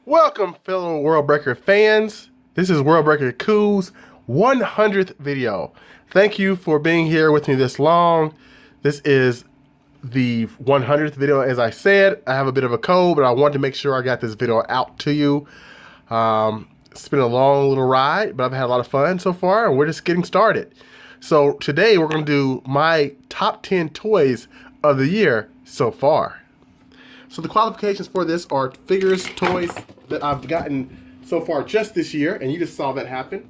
Welcome, fellow Worldbreaker fans. This is Worldbreakerkou's 100th video. Thank you for being here with me this long. This is the 100th video. As I said, I have a bit of a cold, but I wanted to make sure I got this video out to you. It's been a long little ride, but I've had a lot of fun so far, and we're just getting started. So today we're going to do my top 10 toys of the year so far. So the qualifications for this are figures, toys that I've gotten so far just this year, and you just saw that happen.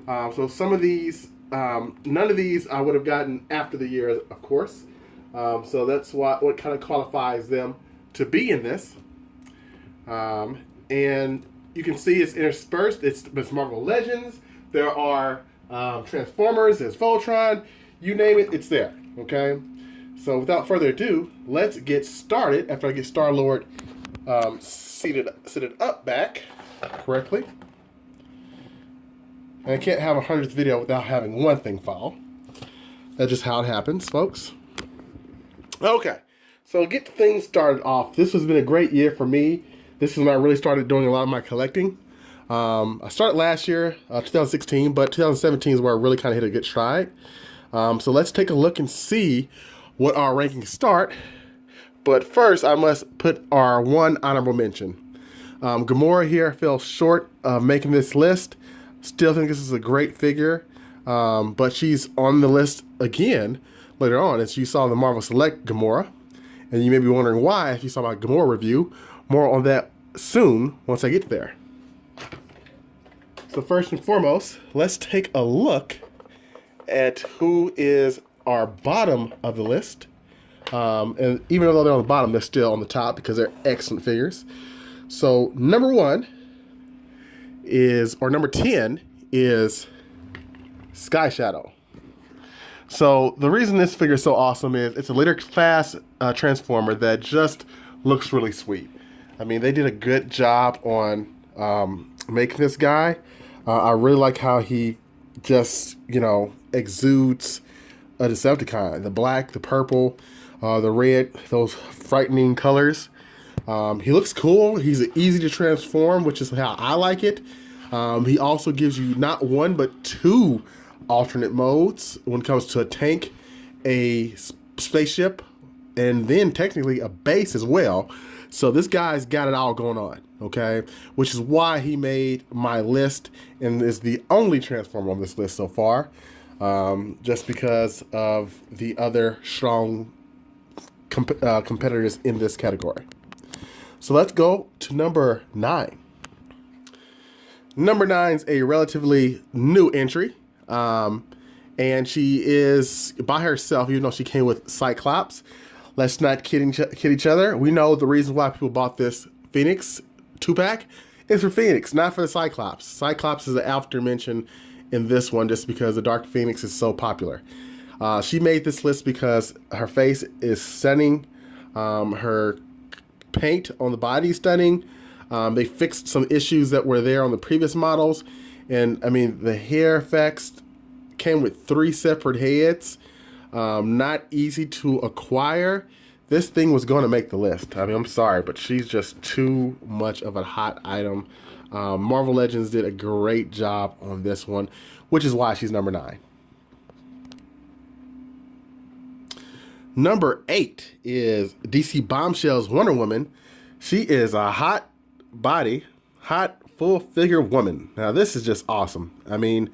So some of these, none of these I would have gotten after the year, of course. So that's what kind of qualifies them to be in this. And you can see it's interspersed. It's Marvel Legends. There are Transformers. There's Voltron. You name it, it's there. Okay. So without further ado, let's get started. After I get Star-Lord seated up back correctly. And I can't have a 100th video without having one thing fall. That's just how it happens, folks. Okay, so get things started off. This has been a great year for me. This is when I really started doing a lot of my collecting. I started last year, 2016, but 2017 is where I really kind of hit a good stride. So let's take a look and see what our rankings start. But first, I must put our one honorable mention. Gamora here fell short of making this list. Still think this is a great figure, but she's on the list again later on, as you saw the Marvel Select Gamora. And you may be wondering why if you saw my Gamora review. More on that soon once I get there. So first and foremost, let's take a look at who is our bottom of the list. And even though they're on the bottom, they're still on the top because they're excellent figures. So number 10 is Sky Shadow. So the reason this figure is so awesome is it's a later class Transformer that just looks really sweet. I mean, they did a good job on making this guy. I really like how he just, exudes a Decepticon. The black, the purple, the red, those frightening colors. He looks cool. He's easy to transform, which is how I like it. He also gives you not one, but two alternate modes when it comes to a tank, a spaceship, and then technically a base as well. So this guy's got it all going on, okay? Which is why he made my list and is the only Transformer on this list so far. Just because of the other strong competitors in this category. So let's go to number 9. Number 9 is a relatively new entry. And she is by herself, even though she came with Cyclops. Let's not kid each other. We know the reason why people bought this Phoenix 2-pack is for Phoenix, not for the Cyclops. Cyclops is an after mention in this one just because the Dark Phoenix is so popular. She made this list because her face is stunning. Her paint on the body is stunning. They fixed some issues that were there on the previous models. And, I mean, the hair effects came with 3 separate heads. Not easy to acquire. This thing was going to make the list. I mean, I'm sorry, but she's just too much of a hot item. Marvel Legends did a great job on this one, which is why she's number 9. Number 8 is DC Bombshell's Wonder Woman. She is a hot body, hot full figure woman. Now this is just awesome. I mean,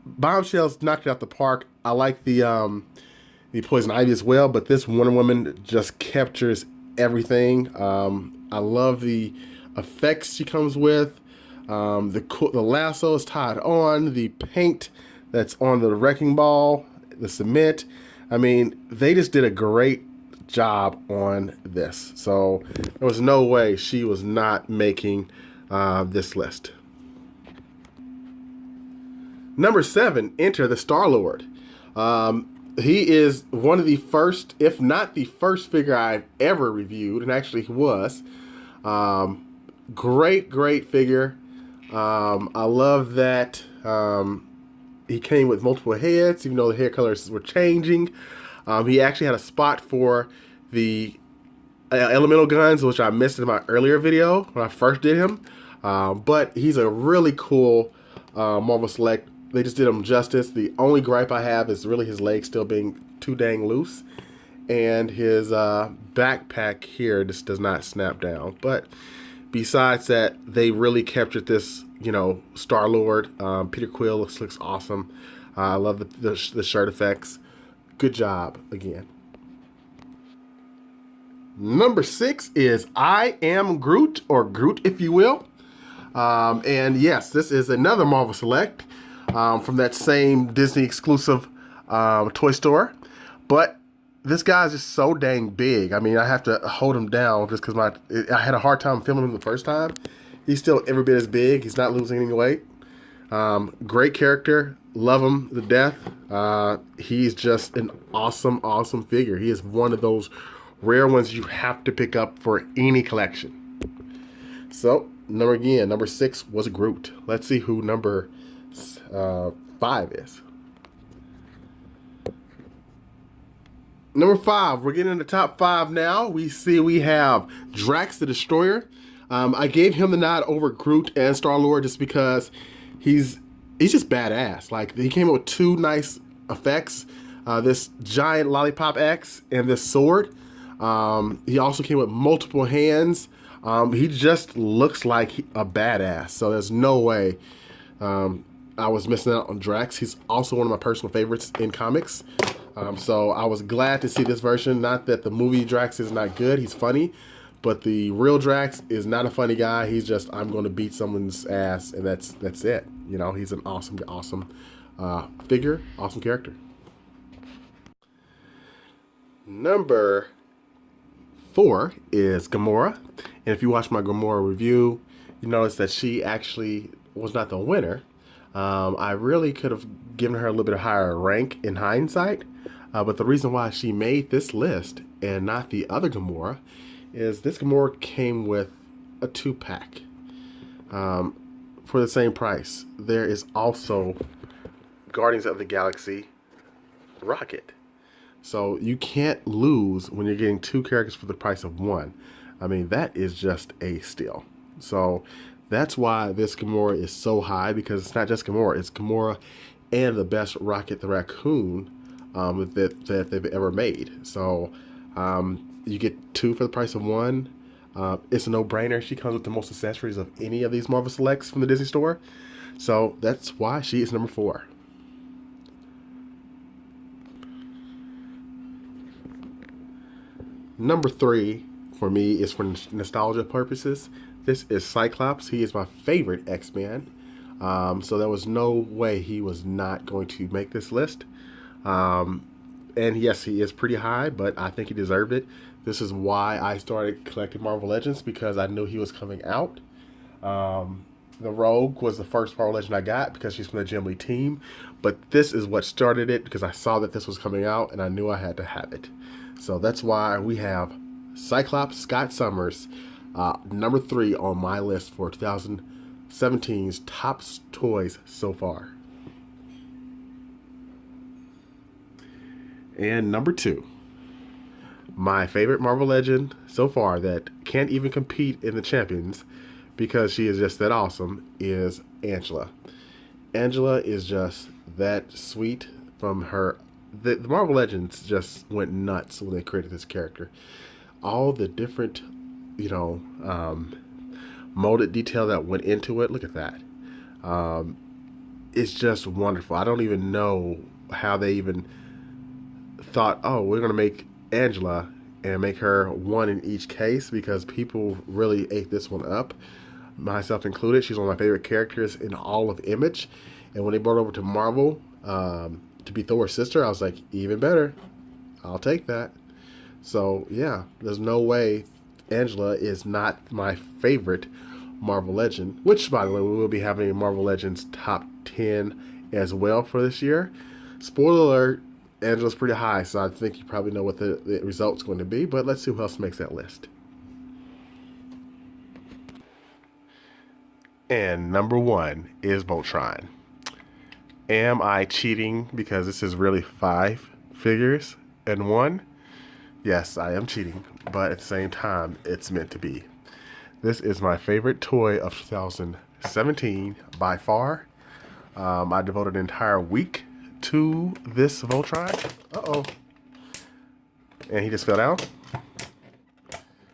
Bombshell's knocked it out the park. I like the Poison Ivy as well, but this Wonder Woman just captures everything. I love the effects she comes with. The lasso is tied on. The paint that's on the wrecking ball, the cement. I mean, they just did a great job on this. So there was no way she was not making this list. Number 7, enter the Star-Lord. He is one of the first, if not the first figure I've ever reviewed, and actually he was. Great figure. I love that he came with multiple heads, even though the hair colors were changing. He actually had a spot for the elemental guns, which I missed in my earlier video when I first did him. But he's a really cool Marvel Select. They just did him justice. The only gripe I have is really his legs still being too dang loose. And his backpack here just does not snap down. But besides that, they really captured this, you know, Star-Lord. Peter Quill looks awesome. I love the shirt effects. Good job again. Number 6 is I Am Groot, or Groot if you will. And yes, this is another Marvel Select from that same Disney exclusive toy store. But this guy's just so dang big. I mean, I have to hold him down just because I had a hard time filming him the first time. He's still every bit as big. He's not losing any weight. Great character. Love him to death. He's just an awesome figure. He is one of those rare ones you have to pick up for any collection. So, number 6 was Groot. Let's see who number 5 is. Number 5, we're getting in the top 5 now. We have Drax the Destroyer. I gave him the nod over Groot and Star-Lord just because he's just badass. Like, he came up with 2 nice effects. This giant lollipop axe and this sword. He also came with multiple hands. He just looks like a badass. So there's no way I was missing out on Drax. He's also one of my personal favorites in comics. So I was glad to see this version. Not that the movie Drax is not good. He's funny. But the real Drax is not a funny guy. He's just, I'm going to beat someone's ass, and that's it. You know, he's an awesome figure, awesome character. Number 4 is Gamora. And if you watch my Gamora review, you notice that she actually was not the winner. I really could have given her a little bit higher rank in hindsight. But the reason why she made this list and not the other Gamora is this Gamora came with a 2-pack for the same price. There is also Guardians of the Galaxy Rocket. So you can't lose when you're getting 2 characters for the price of 1. I mean, that is just a steal. So that's why this Gamora is so high, because it's not just Gamora, it's Gamora and the best Rocket the Raccoon that they've ever made. So you get 2 for the price of 1. It's a no-brainer. She comes with the most accessories of any of these Marvel Selects from the Disney Store. So that's why she is number 4. Number 3 for me is for nostalgia purposes. This is Cyclops. He is my favorite X-Man. So there was no way he was not going to make this list. And yes, he is pretty high, but I think he deserved it. This is why I started collecting Marvel Legends, because I knew he was coming out. The Rogue was the first Marvel Legend I got because she's from the Jim Lee team. But this is what started it, because I saw that this was coming out and I knew I had to have it. So that's why we have Cyclops Scott Summers, number 3 on my list for 2017's top toys so far. And number 2, my favorite Marvel Legend so far that can't even compete in the Champions because she is just that awesome, is Angela. Angela is just that sweet. From her, the Marvel Legends just went nuts when they created this character. All the different, molded detail that went into it. Look at that. It's just wonderful. I don't even know how they even thought, oh, we're going to make Angela and make her 1 in each case, because people really ate this one up, myself included. She's one of my favorite characters in all of Image. And when they brought her over to Marvel to be Thor's sister, I was like, even better. I'll take that. So, yeah, there's no way Angela is not my favorite Marvel Legend, which, by the way, we will be having a Marvel Legends top 10 as well for this year. Spoiler alert, Angela's pretty high, so I think you probably know what the result's going to be, but let's see who else makes that list. And number 1 is Voltron. Am I cheating because this is really 5 figures in 1? Yes, I am cheating, but at the same time, it's meant to be. This is my favorite toy of 2017 by far. I devoted an entire week to this Voltron. Uh-oh. And he just fell down.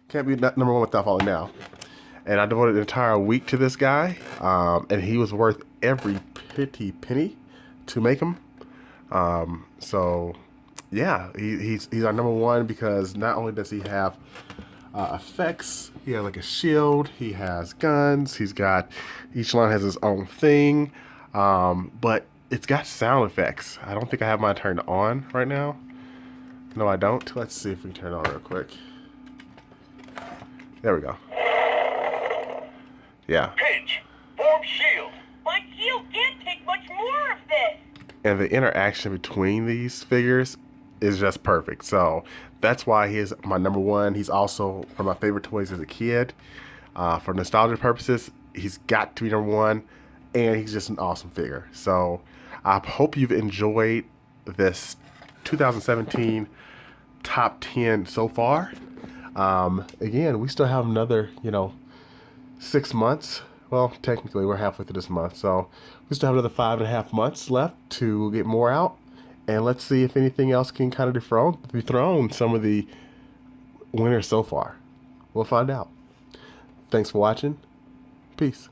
Can't be number one without falling down. And I devoted an entire week to this guy. And he was worth every pretty penny to make him. So, yeah, he's our number one because not only does he have effects, he has like a shield, he has guns, he's got, each line has his own thing, but it's got sound effects. I don't think I have mine turned on right now. No, I don't. Let's see if we can turn it on real quick. There we go. Yeah. Pinch! Form shield! My shield can't take much more of this! And the interaction between these figures is just perfect. So that's why he's my number one. He's also one of my favorite toys as a kid. For nostalgia purposes, he's got to be number one. And he's just an awesome figure. So I hope you've enjoyed this 2017 top 10 so far. Again, we still have another, 6 months. Well, technically we're halfway through this month, so we still have another 5.5 months left to get more out. And let's see if anything else can kind of dethrone some of the winners so far. We'll find out. Thanks for watching. Peace.